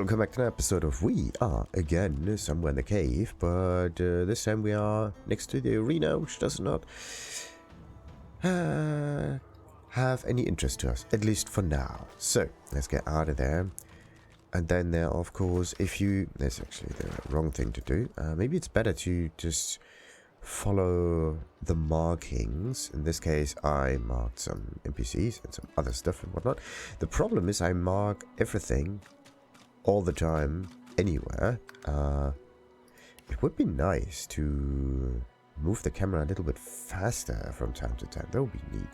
Welcome back to an episode of We Are Again somewhere in the cave, but this time we are next to the arena, which does not have any interest to us, at least for now. So let's get out of there. And then there, of course, that's actually the wrong thing to do. Maybe it's better to just follow the markings. In this case, I marked some NPCs and some other stuff and whatnot. The problem is I mark everything all the time, anywhere. It would be nice to move the camera a little bit faster from time to time. That would be neat.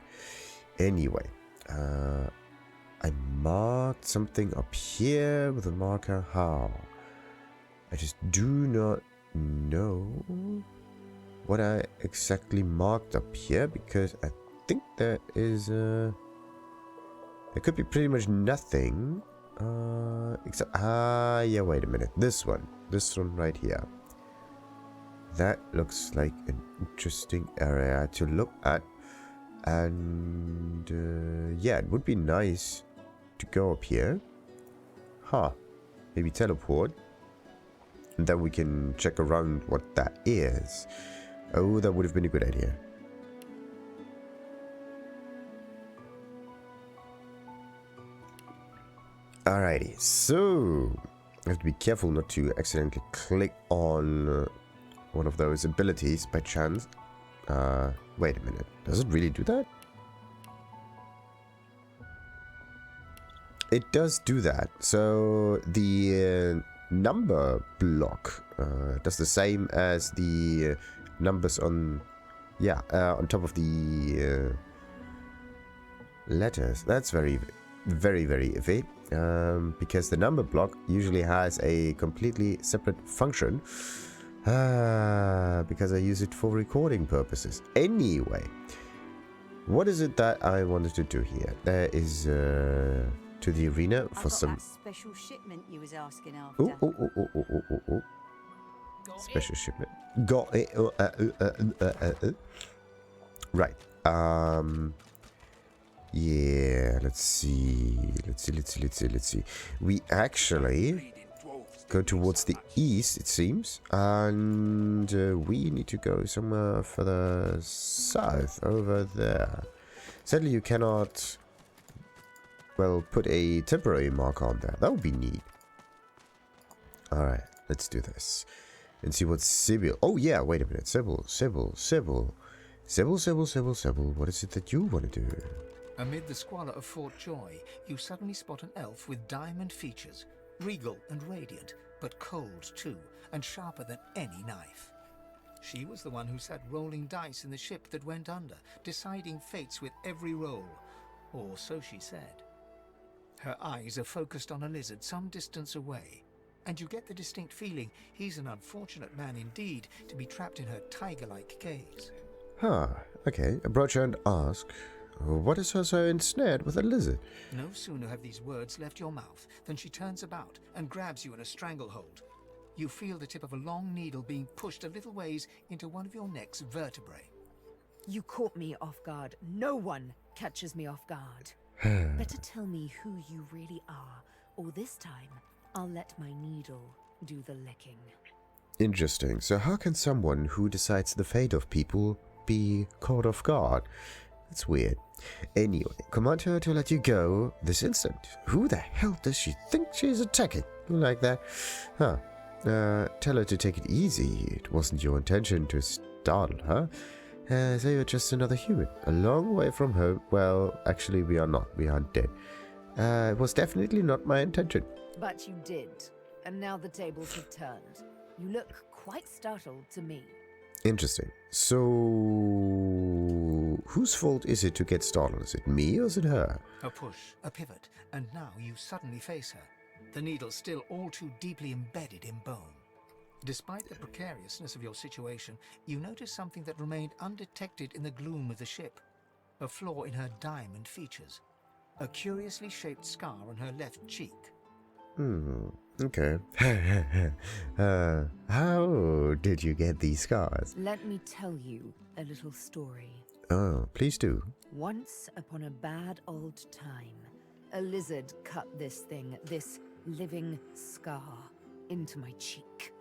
Anyway, I marked something up here with a marker. How? I just do not know what I exactly marked up here, because I think there is there could be pretty much nothing. Except, yeah, wait a minute. This one right here. That looks like an interesting area to look at. And, yeah, it would be nice to go up here. Maybe teleport. And then we can check around what that is. Oh, that would have been a good idea. Alrighty, so I have to be careful not to accidentally click on one of those abilities by chance. Wait a minute, does it really do that? It does do that. So the number block does the same as the numbers on top of the letters. That's very iffy. Because the number block usually has a completely separate function, because I use it for recording purposes. Anyway, what is it that I wanted to do here? There is to the arena for some special shipment you was asking after. Special shipment. Got it. Right. Yeah, let's see. We actually go towards the east, it seems, and we need to go somewhere further south, over there. Sadly, you cannot, well, put a temporary marker on there. That would be neat. Alright, let's do this. And see what Sebille... Oh yeah, wait a minute. Sebille. What is it that you want to do? Amid the squalor of Fort Joy, you suddenly spot an elf with diamond features, regal and radiant, but cold too, and sharper than any knife. She was the one who sat rolling dice in the ship that went under, deciding fates with every roll, or so she said. Her eyes are focused on a lizard some distance away, and you get the distinct feeling he's an unfortunate man indeed to be trapped in her tiger-like gaze. Okay. Approach her and ask, what is her so ensnared with a lizard? No sooner have these words left your mouth than she turns about and grabs you in a stranglehold. You feel the tip of a long needle being pushed a little ways into one of your neck's vertebrae. You caught me off guard. No one catches me off guard. Better tell me who you really are, or this time I'll let my needle do the licking. Interesting. So how can someone who decides the fate of people be caught off guard? That's weird. Anyway, command her to let you go this instant. Who the hell does she think she's attacking? Like that? Tell her to take it easy. It wasn't your intention to startle her. So you're just another human. A long way from home. Well, actually we are not. We are dead. It was definitely not my intention. But you did. And now the tables have turned. You look quite startled to me. Interesting. So, whose fault is it to get startled? Is it me or is it her? A push, a pivot, and now you suddenly face her, the needle still all too deeply embedded in bone. Despite the precariousness of your situation, you notice something that remained undetected in the gloom of the ship. A flaw in her diamond features. A curiously shaped scar on her left cheek. Okay. How did you get these scars? Let me tell you a little story. Oh, please do. Once upon a bad old time, a lizard cut this thing, this living scar into my cheek.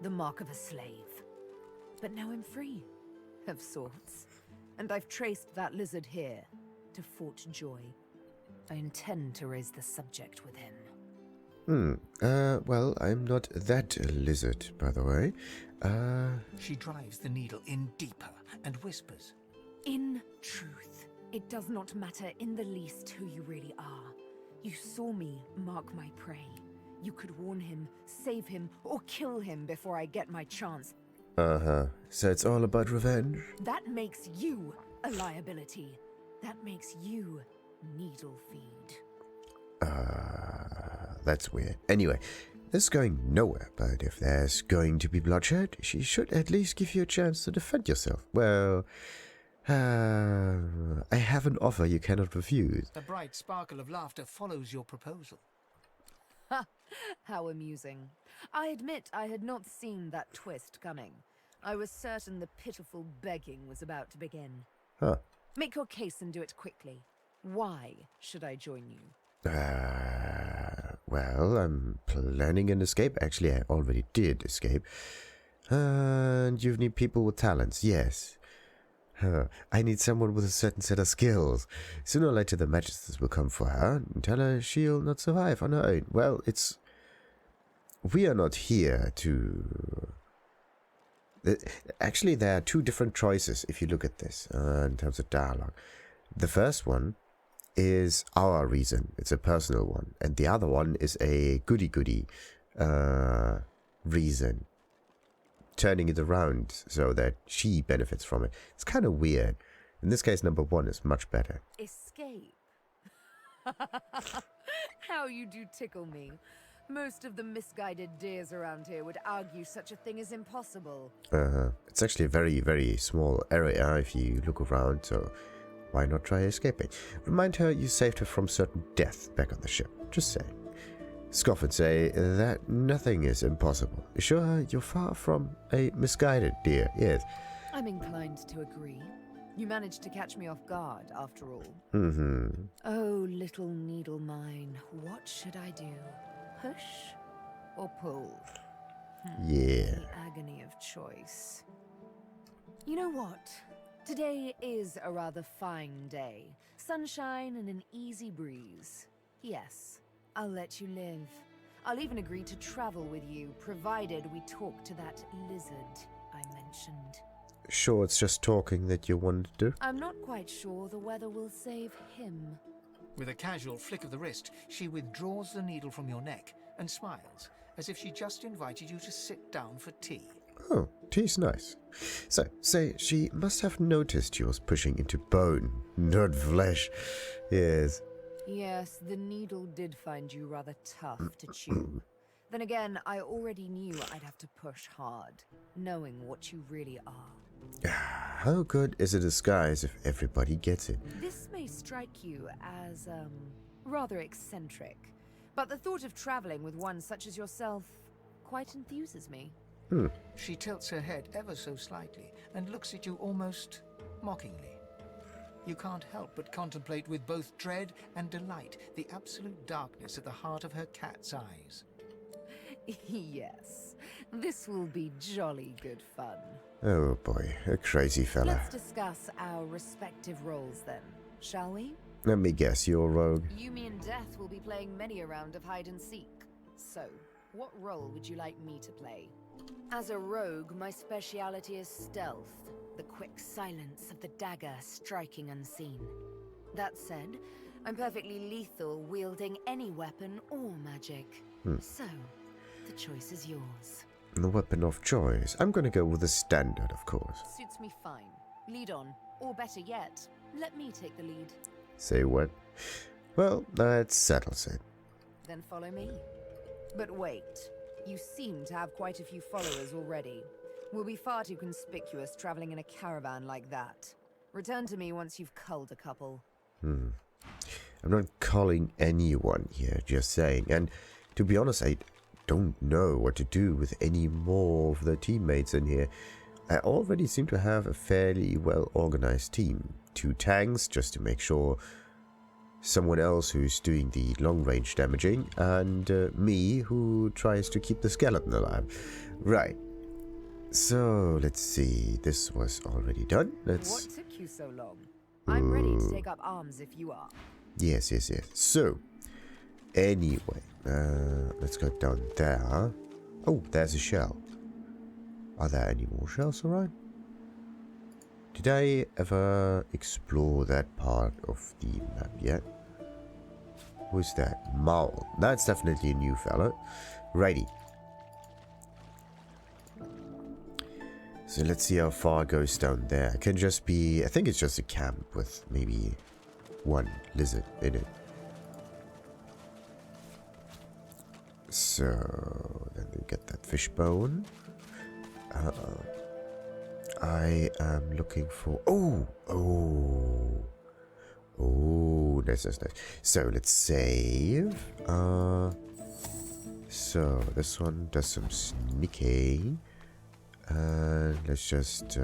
The mark of a slave. But now I'm free, of sorts. And I've traced that lizard here to Fort Joy. I intend to raise the subject with him. Well, I'm not that lizard, by the way. She drives the needle in deeper and whispers. In truth, it does not matter in the least who you really are. You saw me mark my prey. You could warn him, save him, or kill him before I get my chance. So it's all about revenge? That makes you a liability. That makes you needle feed. That's weird. Anyway, this is going nowhere, but if there's going to be bloodshed, she should at least give you a chance to defend yourself. Well, I have an offer you cannot refuse. A bright sparkle of laughter follows your proposal. Ha! How amusing. I admit I had not seen that twist coming. I was certain the pitiful begging was about to begin. Huh. Make your case and do it quickly. Why should I join you? Well, I'm planning an escape. Actually, I already did escape. And you need people with talents, yes. I need someone with a certain set of skills. Sooner or later the magisters will come for her and tell her she'll not survive on her own. Well, we are not here to... Actually, there are two different choices if you look at this in terms of dialogue. The first one is our reason. It's a personal one. And the other one is a goody-goody reason. Turning it around so that she benefits from it. It's kind of weird. In this case, number one is much better. Escape? How you do tickle me. Most of the misguided deers around here would argue such a thing is impossible. It's actually a very, very small area if you look around, so why not try escaping? Remind her you saved her from certain death back on the ship. Just say. Scoff and say that nothing is impossible. Show her you're far from a misguided deer, yes. I'm inclined to agree. You managed to catch me off guard, after all. Oh, little needle mine, what should I do? Push or pull? Yeah. The agony of choice. You know what? Today is a rather fine day. Sunshine and an easy breeze. Yes, I'll let you live. I'll even agree to travel with you, provided we talk to that lizard I mentioned. Sure, it's just talking that you wanted to do? I'm not quite sure the weather will save him. With a casual flick of the wrist, she withdraws the needle from your neck and smiles, as if she just invited you to sit down for tea. Oh, tea's nice. So, say she must have noticed you was pushing into bone, not flesh. Yes. Yes, the needle did find you rather tough to chew. Then again, I already knew I'd have to push hard, knowing what you really are. How good is a disguise if everybody gets it? This may strike you as, rather eccentric, but the thought of traveling with one such as yourself quite enthuses me. She tilts her head ever so slightly and looks at you almost mockingly. You can't help but contemplate with both dread and delight the absolute darkness at the heart of her cat's eyes. Yes, this will be jolly good fun. Oh boy, a crazy fella. Let's discuss our respective roles then, shall we? Let me guess, you're a rogue. You, me, and Death will be playing many a round of hide and seek. So, what role would you like me to play? As a rogue, my speciality is stealth, the quick silence of the dagger striking unseen. That said, I'm perfectly lethal wielding any weapon or magic. So, the choice is yours. The weapon of choice. I'm gonna go with the standard, of course. Suits me fine. Lead on. Or better yet, let me take the lead. Say what? Well, that settles it. Then follow me. But wait. You seem to have quite a few followers already. We'll be far too conspicuous traveling in a caravan like that. Return to me once you've culled a couple. I'm not calling anyone here, just saying. And to be honest, I don't know what to do with any more of the teammates in here. I already seem to have a fairly well-organized team. 2 tanks, just to make sure someone else who's doing the long-range damaging, and me who tries to keep the skeleton alive. Right. So, let's see. This was already done. What took you so long? I'm ready to take up arms if you are. Yes. So, anyway, let's go down there. Oh, there's a shell. Are there any more shells around? Did I ever explore that part of the map yet? Who's that? Maul. That's definitely a new fella. Righty. So let's see how far it goes down there. It can just be... I think it's just a camp with maybe one lizard in it. So then we get that fish bone. I am looking for... Oh, nice. So let's save. So this one does some sneaking. And let's just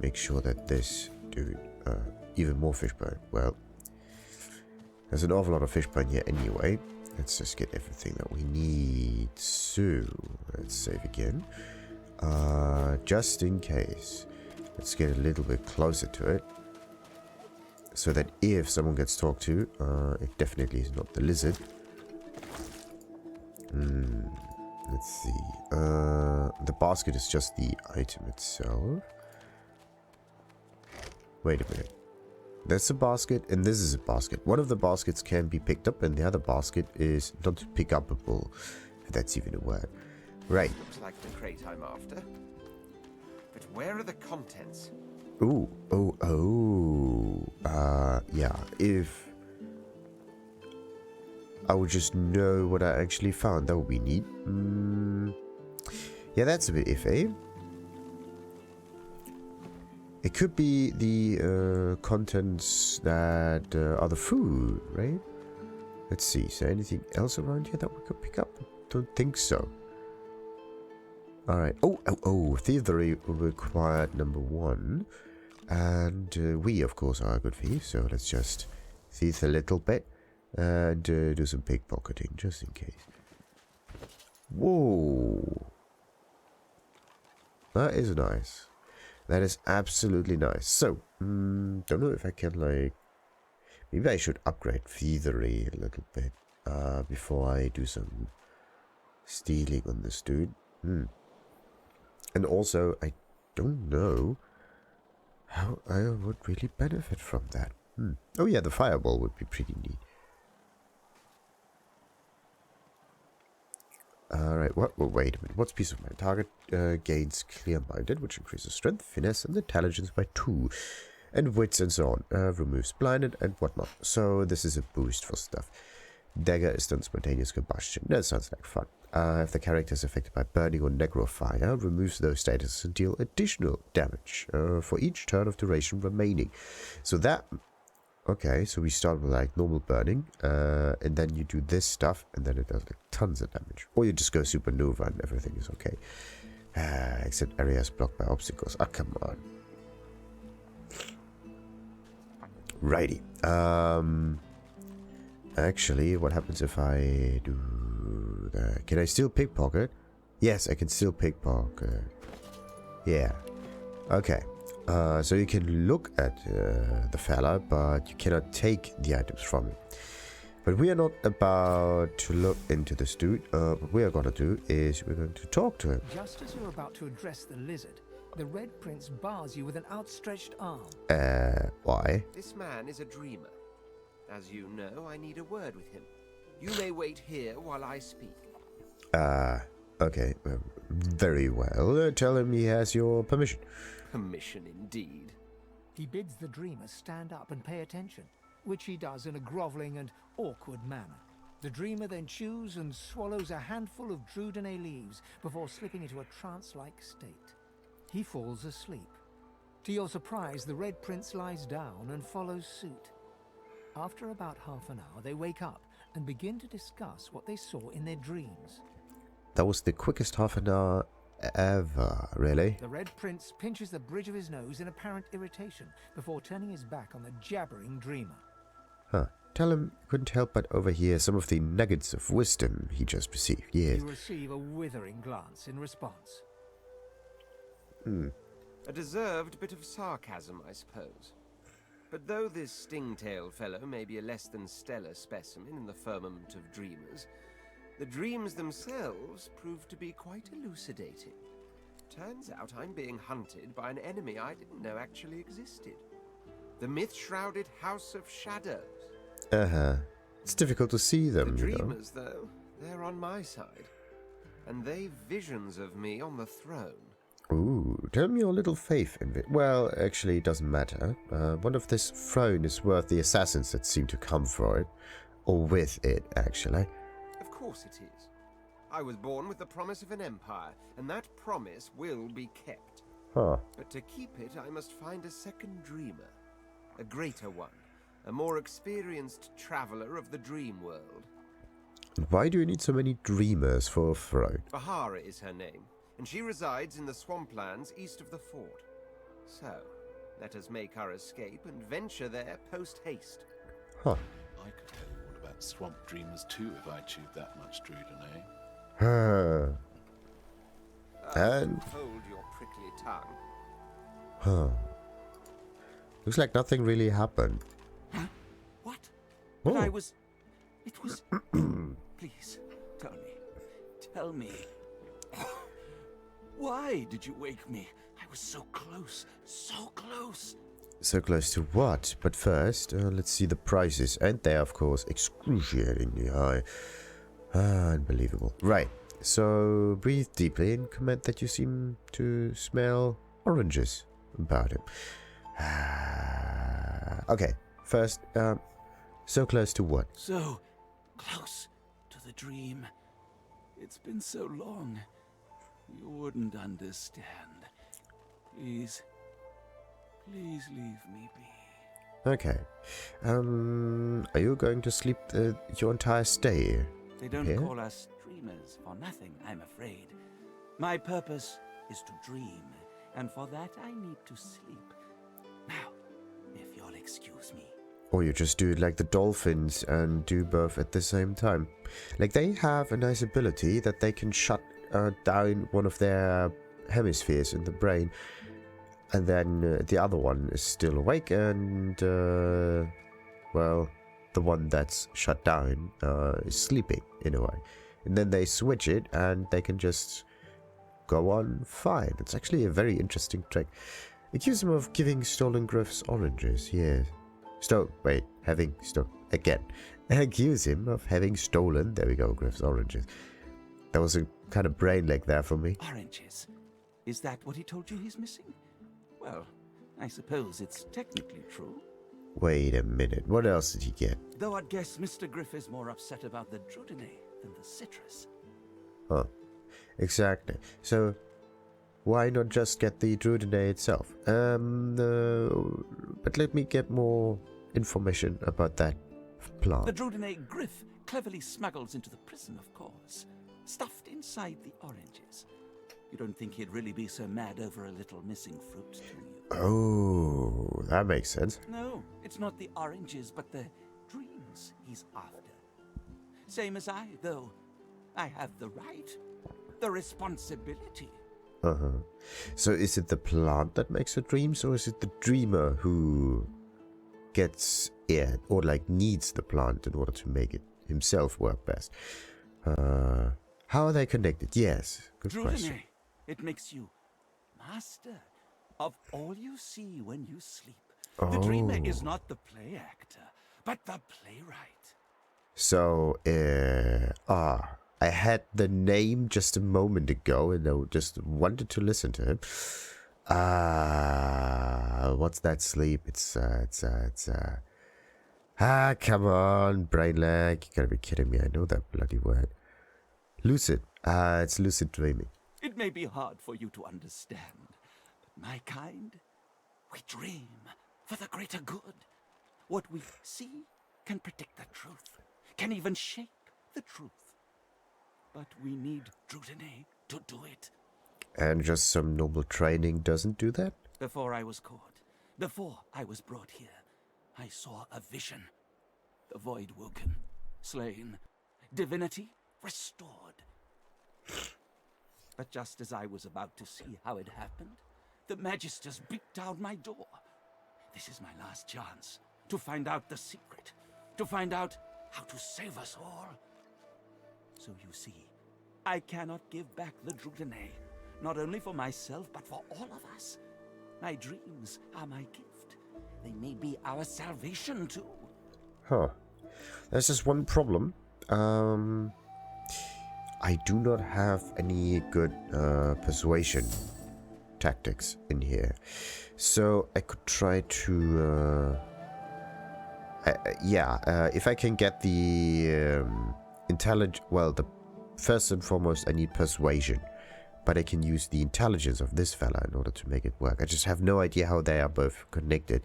make sure that this dude... even more fish bone. Well, there's an awful lot of fish bone here anyway. Let's just get everything that we need. So, let's save again. Just in case. Let's get a little bit closer to it. So that if someone gets talked to, it definitely is not the lizard. Let's see. The basket is just the item itself. Wait a minute. That's a basket and this is a basket. One of the baskets can be picked up and the other basket is not pick upable. If that's even a word. Right. Looks like the crate I'm after. But where are the contents? Yeah. If I would just know what I actually found, that would be neat. Yeah, that's a bit iffy. It could be the contents that are the food, right? Let's see. Is there anything else around here that we could pick up? Don't think so. Alright. Oh, thievery required number 1. And we, of course, are good thieves. So let's just thief a little bit. And do some pickpocketing, just in case. Whoa. That is nice. That is absolutely nice. So, don't know if I can, like... Maybe I should upgrade thievery a little bit before I do some stealing on this dude. And also, I don't know how I would really benefit from that. Oh yeah, the fireball would be pretty neat. Alright, wait a minute. What's peace of mind? Target gains clear-minded, which increases strength, finesse, and intelligence by 2. And wits and so on. Removes blinded and whatnot. So this is a boost for stuff. Dagger is done spontaneous combustion. That sounds like fun. If the character is affected by burning or necrofire, removes those statuses and deal additional damage for each turn of duration remaining. So that... Okay, so we start with like normal burning, and then you do this stuff, and then it does like tons of damage. Or you just go supernova and everything is okay. Except areas blocked by obstacles. Ah, come on. Righty. Actually, what happens if I do that? Can I still pickpocket? Yes, I can still pickpocket. Yeah. Okay. So you can look at the fella, but you cannot take the items from him. But we are not about to look into this dude. What we are going to do is we're going to talk to him. Just as you're about to address the lizard, the Red Prince bars you with an outstretched arm. Why? This man is a dreamer. As you know, I need a word with him. You may wait here while I speak. Okay. Very well. Tell him he has your permission. Permission indeed. He bids the dreamer stand up and pay attention, which he does in a groveling and awkward manner. The dreamer then chews and swallows a handful of Druidane leaves before slipping into a trance-like state. He falls asleep. To your surprise, the Red Prince lies down and follows suit. After about half an hour, they wake up and begin to discuss what they saw in their dreams. That was the quickest half an hour ever, really? The Red Prince pinches the bridge of his nose in apparent irritation before turning his back on the jabbering dreamer. Huh. Tell him you couldn't help but overhear some of the nuggets of wisdom he just received. Yes. You receive a withering glance in response. A deserved bit of sarcasm, I suppose. But though this Stingtail fellow may be a less than stellar specimen in the firmament of dreamers, the dreams themselves prove to be quite elucidating. Turns out I'm being hunted by an enemy I didn't know actually existed. The myth-shrouded House of Shadows. Uh-huh. It's difficult to see them, The you know. dreamers, though, they're on my side. And they've visions of me on the throne. Ooh, tell me your little faith in it. Well, actually, it doesn't matter. One of this throne is worth the assassins that seem to come for it. Or with it, actually. Of course it is. I was born with the promise of an empire, and that promise will be kept. Huh. But to keep it, I must find a second dreamer. A greater one. A more experienced traveler of the dream world. And why do you need so many dreamers for a throne? Bahara is her name, and she resides in the swamplands east of the fort. So, let us make our escape and venture there post-haste. Huh. I could tell you all about swamp dreamers too if I chewed that much Druidine. Huh. And... Hold your prickly tongue. Huh. Looks like nothing really happened. Huh? What? But Oh. I was... It was... Please, tell me. Tell me. Why did you wake me? I was so close. So close. So close to what? But first, let's see the prices. And they are, of course, excruciatingly high. Unbelievable. Right. So, breathe deeply and comment that you seem to smell oranges about him. Okay. First, so close to what? So close to the dream. It's been so long. You wouldn't understand. Please. Please leave me be. Okay. Are you going to sleep your entire stay? They don't here? call us dreamers for nothing, I'm afraid. My purpose is to dream, and for that I need to sleep. Now, if you'll excuse me. Or you just do it like the dolphins and do both at the same time. Like they have a nice ability that they can shut down one of their hemispheres in the brain. And then the other one is still awake and, well, the one that's shut down is sleeping in a way. And then they switch it and they can just go on fine. It's actually a very interesting trick. Accuse him of giving stolen Griff's oranges, yes. Accuse him of having stolen, there we go, Griff's oranges. That was a kind of brain leg there for me. Oranges. Is that what he told you he's missing? Well, I suppose it's technically true. Wait a minute, what else did he get? Though I'd guess Mr. Griff is more upset about the Druidine than the citrus. Huh. Exactly. So, why not just get the Druidine itself? But let me get more information about that plant. The Druidine Griff cleverly smuggles into the prison, of course, stuffed inside the oranges. You don't think he'd really be so mad over a little missing fruit, do you? Oh, that makes sense. No, it's not the oranges, but the dreams he's after. Same as I, though. I have the right, the responsibility. Uh-huh. So is it the plant that makes the dreams, or is it the dreamer who gets it, or like needs the plant in order to make it himself work best? How are they connected? Yes, good question. Druidine, it makes you master of all you see when you sleep. The dreamer is not the play actor, but the playwright. So, I had the name just a moment ago and I just wanted to listen to him. What's that sleep? Come on, brain lag. You gotta be kidding me. I know that bloody word. Lucid. It's lucid dreaming. It may be hard for you to understand, but my kind, we dream for the greater good. What we see can predict the truth, can even shape the truth. But we need Druidine to do it. And just some normal training doesn't do that? Before I was caught, before I was brought here, I saw a vision. The void woken, slain, divinity restored. But just as I was about to see how it happened, the Magisters beat down my door. This is my last chance to find out the secret, to find out how to save us all. So you see, I cannot give back the Druidine, not only for myself, but for all of us. My dreams are my gift. They may be our salvation too. Huh. There's just one problem. I do not have any good persuasion tactics in here. So I could try to... if I can get the first and foremost I need persuasion. But I can use the intelligence of this fella in order to make it work. I just have no idea how they are both connected.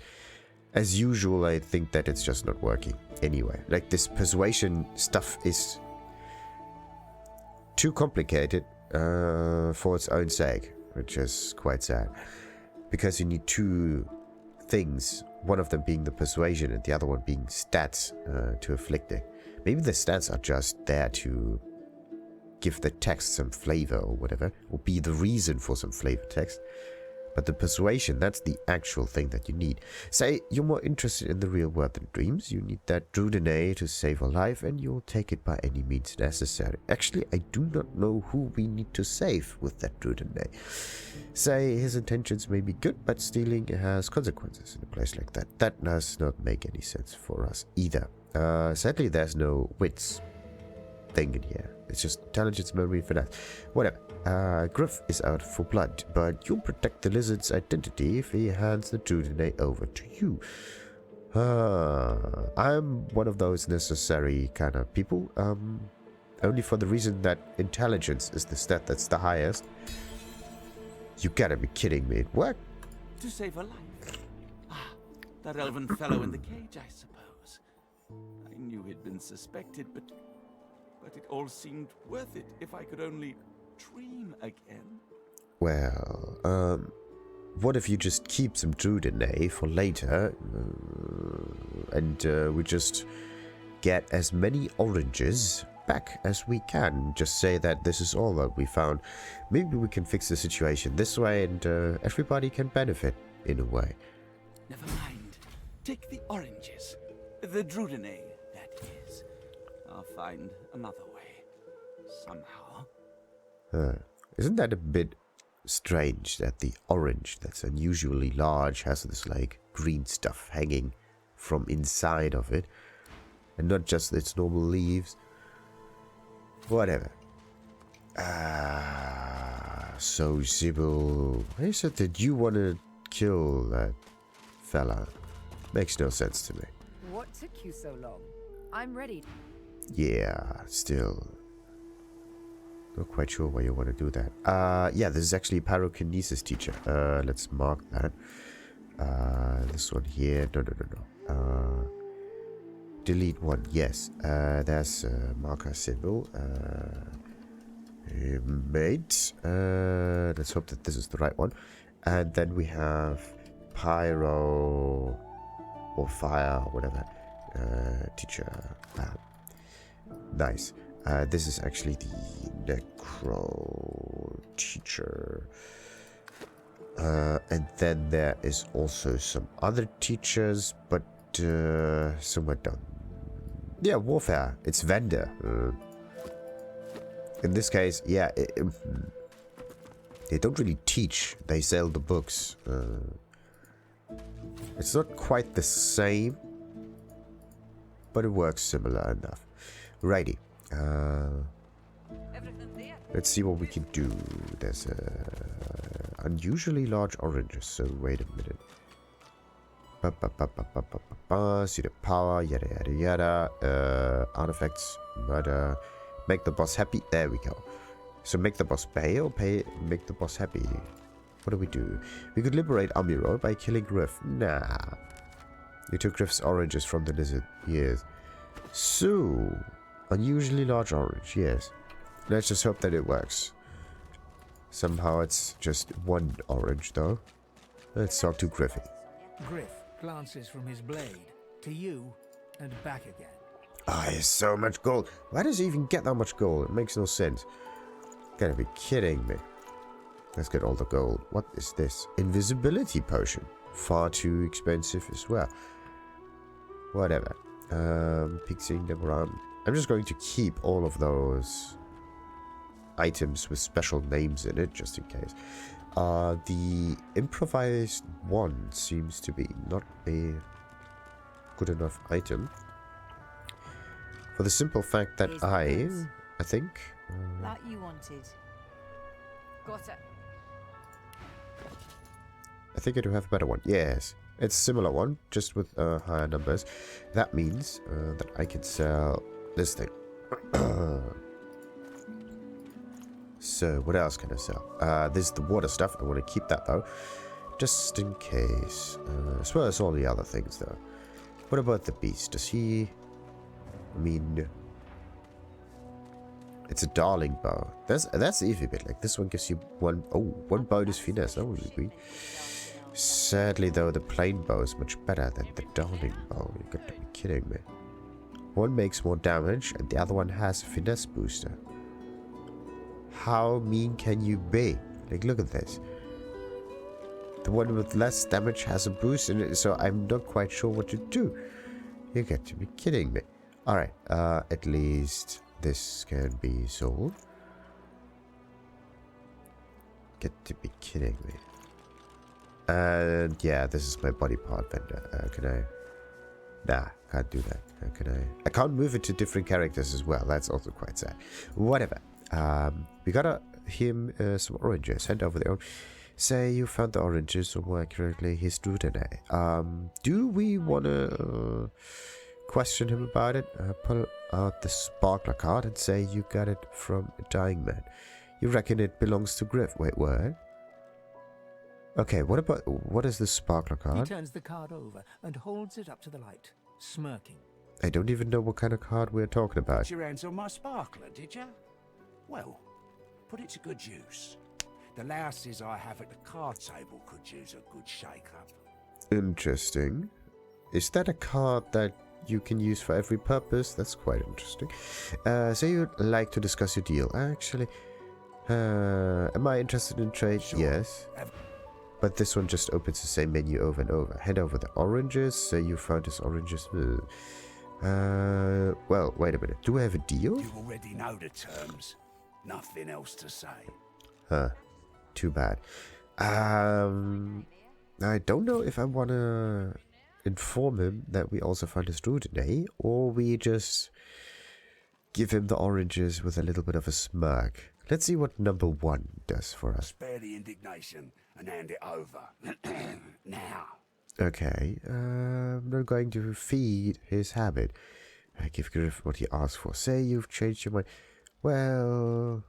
As usual, I think that it's just not working. Anyway, like this persuasion stuff is too complicated for its own sake, which is quite sad. Because you need two things, one of them being the persuasion and the other one being stats to afflicting. Maybe the stats are just there to give the text some flavor or whatever, or be the reason for some flavor text. But the persuasion, that's the actual thing that you need. Say you're more interested in the real world than dreams, you need that Druidine to save a life, and you'll take it by any means necessary. Actually, I do not know who we need to save with that Druidine. Say his intentions may be good, but stealing has consequences in a place like that. That does not make any sense for us either. Sadly, there's no wits thing in here. It's just intelligence, memory, finesse. Whatever. Griff is out for blood, but you'll protect the lizard's identity if he hands the Druidine over to you. I'm one of those necessary kind of people. Only for the reason that intelligence is the stat that's the highest. You gotta be kidding me. What? To save a life. Ah, that elven fellow in the cage, I suppose. I knew he'd been suspected, but it all seemed worth it if I could only dream again. Well, what if you just keep some Druidine for later, and we just get as many oranges back as we can? Just say that this is all that we found. Maybe we can fix the situation this way, and everybody can benefit in a way. Never mind. Take the oranges. The Druidine, that is. I'll find another way. Somehow. Isn't that a bit strange that the orange that's unusually large has this like green stuff hanging from inside of it and not just its normal leaves? Whatever. So Sebille, I said that you want to kill that fella. Makes no sense to me. What took you so long? I'm ready. Yeah, still not quite sure why you want to do that. Yeah, this is actually a pyrokinesis teacher. Let's mark that. This one here. No. Delete one. Yes. There's marker Sebille. Mate. Let's hope that this is the right one. And then we have pyro or fire or whatever. Teacher. Nice. This is actually the necro teacher. And then there is also some other teachers, but somewhere down. Yeah, warfare. It's vendor. In this case, yeah, they don't really teach. They sell the books. It's not quite the same, but it works similar enough. Righty. Let's see what we can do. There's unusually large oranges, so wait a minute. See the power, yada yada yada. Artifacts, murder. Make the boss happy. There we go. So make the boss pay or make the boss happy. What do we do? We could liberate Amiro by killing Griff. Nah. You took Griff's oranges from the lizard. Yes. So, unusually large orange. Yes. Let's just hope that it works. Somehow it's just one orange though. Let's talk to Griffy. Griff glances from his blade to you and back again. Ah, oh, there's so much gold. Why does he even get that much gold? It makes no sense. Gotta be kidding me. Let's get all the gold. What is this? Invisibility potion. Far too expensive as well. Whatever. Pixieing them around. I'm just going to keep all of those items with special names in it, just in case. The improvised wand seems to be not a good enough item. For the simple fact that I think... that you wanted. Got it. I think I do have a better one. Yes. It's a similar one, just with higher numbers. That means that I can sell this thing. So, what else can I sell? This is the water stuff. I want to keep that, though. Just in case. As well as all the other things, though. What about the beast? Does he... I mean... It's a darling bow. That's the iffy bit. Like, this one gives you one... Oh, one bonus finesse. That would be great. Sadly, though, the plain bow is much better than the darling bow. You've got to be kidding me. One makes more damage, and the other one has a finesse booster. How mean can you be? Like, look at this. The one with less damage has a boost in it, so I'm not quite sure what to do. You got to be kidding me. Alright, at least this can be sold. Get to be kidding me. And yeah, this is my body part vendor. Can I? Nah, can't do that. Can I? I can't move it to different characters as well. That's also quite sad. Whatever. We got him some oranges. Hand over the orange. Say you found the oranges, or more accurately, his Divinity. Do we want to question him about it? Pull out the sparkler card and say you got it from a dying man. You reckon it belongs to Griff? Wait, what? Okay, what is the sparkler card? He turns the card over and holds it up to the light, smirking. I don't even know what kind of card we're talking about. Put your hands on my sparkler, did you? Well, put it to good use. The louses I have at the card table could use a good shake-up. Interesting. Is that a card that you can use for every purpose? That's quite interesting. So you'd like to discuss your deal. Actually, am I interested in trade? Sure. Yes. But this one just opens the same menu over and over. Hand over the oranges. So you found his oranges. Well, wait a minute. Do I have a deal? You already know the terms. Nothing else to say. Huh. Too bad. I don't know if I want to inform him that we also found his druid today, or we just give him the oranges with a little bit of a smirk. Let's see what number 1 does for us. Spare the indignation and hand it over. Now. Okay, I'm not going to feed his habit. I give Griff what he asked for. Say you've changed your mind. Well,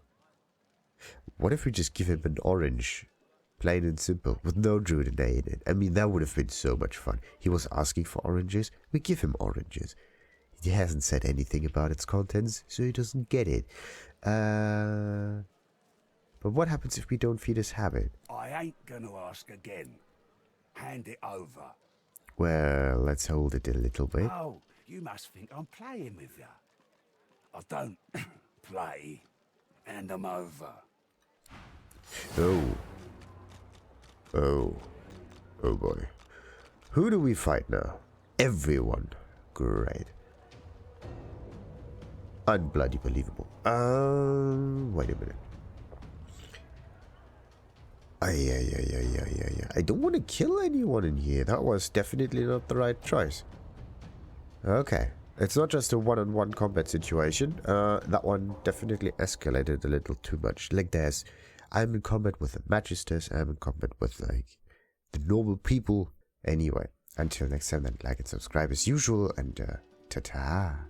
what if we just give him an orange? Plain and simple, with no druid in it. I mean, that would have been so much fun. He was asking for oranges. We give him oranges. He hasn't said anything about its contents, so he doesn't get it. But what happens if we don't feed his habit? I ain't gonna ask again. Hand it over. Well, let's hold it a little bit. Oh, you must think I'm playing with you. I don't play. Hand them over. Oh boy. Who do we fight now? Everyone. Great. Unbloody believable. Wait a minute. I don't want to kill anyone in here. That was definitely not the right choice. Okay. It's not just a one-on-one combat situation. That one definitely escalated a little too much. Like I'm in combat with the magisters. I'm in combat with like the normal people. Anyway, until next time, then like and subscribe as usual, and ta-ta.